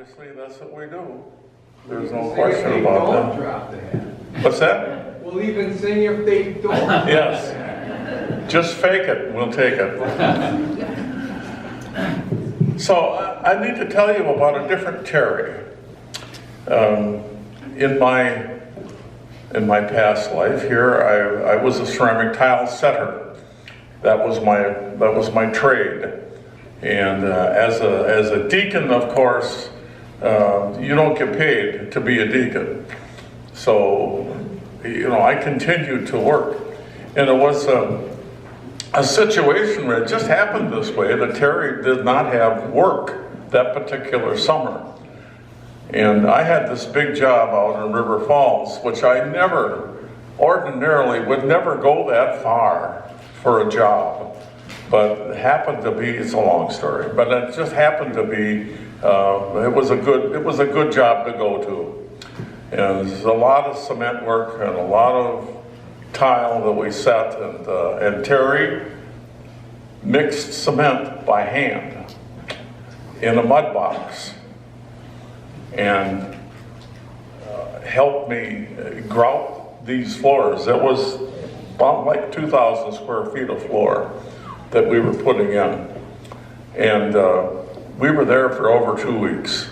obviously, that's what we do. There's no question about Don't that. drop the hat. What's that? We'll even sing if they don't. Yes. Just fake it, we'll take it. So I need to tell you about a different Terry. In my past life here, I was a ceramic tile setter. That was my trade. And as a deacon, of course, you don't get paid to be a deacon. So, I continued to work. And it was a situation where it just happened this way, that Terry did not have work that particular summer. And I had this big job out in River Falls, which I ordinarily would never go that far for a job. But it happened to be, it's a long story, but it just happened to be, it was a good job to go to. And there's a lot of cement work and a lot of tile that we set, and Terry mixed cement by hand in a mud box and helped me grout these floors. It was about like 2,000 square feet of floor that we were putting in. And we were there for over 2 weeks.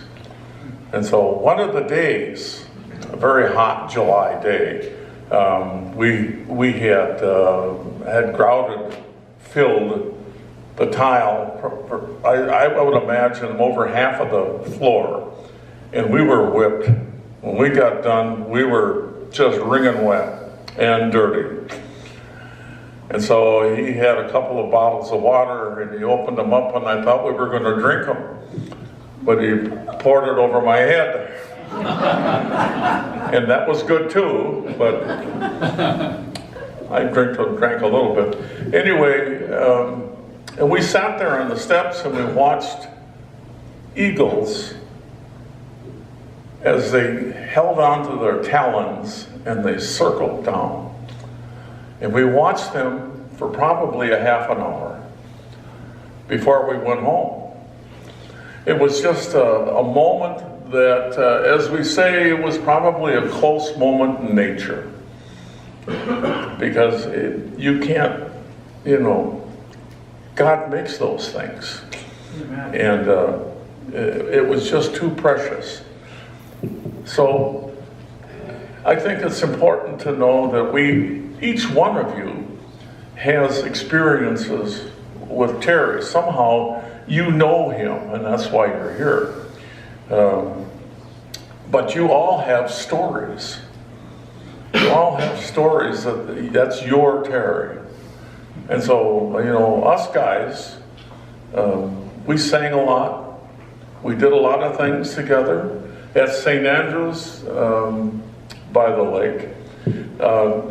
And so one of the days, a very hot July day, we had grouted, filled the tile, I would imagine over half of the floor, and we were whipped. When we got done, we were just wringing wet and dirty. And so he had a couple of bottles of water, and he opened them up, and I thought we were going to drink them. But he poured it over my head. And that was good too, but I drank a little bit. Anyway, and we sat there on the steps and we watched eagles as they held onto their talons and they circled down. And we watched them for probably a half an hour before we went home. It was just a moment that, as we say, it was probably a close moment in nature. Because you can't, God makes those things. Amen. And it was just too precious. So I think it's important to know that each one of you has experiences with Terry. Somehow you know him, and that's why you're here. But you all have stories. You all have stories that's your Terry. And so, us guys, we sang a lot. We did a lot of things together. At St. Andrews by the lake.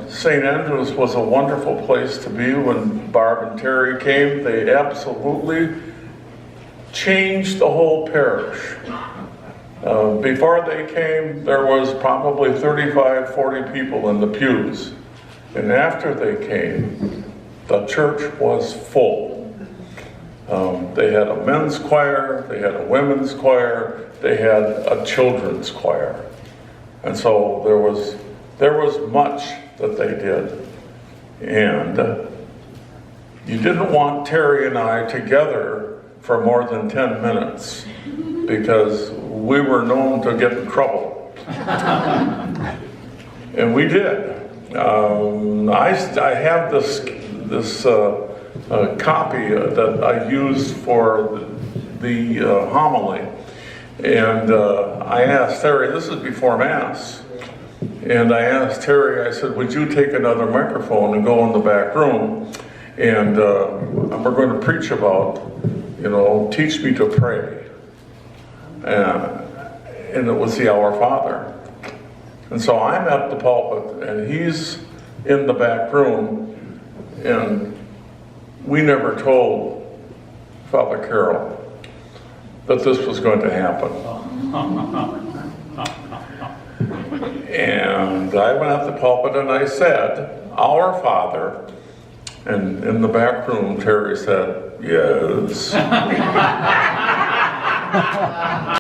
St. Andrews was a wonderful place to be when Barb and Terry came. They absolutely changed the whole parish. Before they came, there was probably 35, 40 people in the pews. And after they came, the church was full. They had a men's choir, they had a women's choir, they had a children's choir. And so there was much that they did. And you didn't want Terry and I together for more than 10 minutes because we were known to get in trouble. And we did. I have this copy that I used for the homily. And I asked Terry, this is before Mass, and I asked Terry, I said, would you take another microphone and go in the back room, and we're going to preach about, teach me to pray. And it was the Our Father. And so I'm at the pulpit, and he's in the back room, and we never told Father Carroll that this was going to happen. And I went up the pulpit and I said, Our Father. And in the back room, Terry said, yes.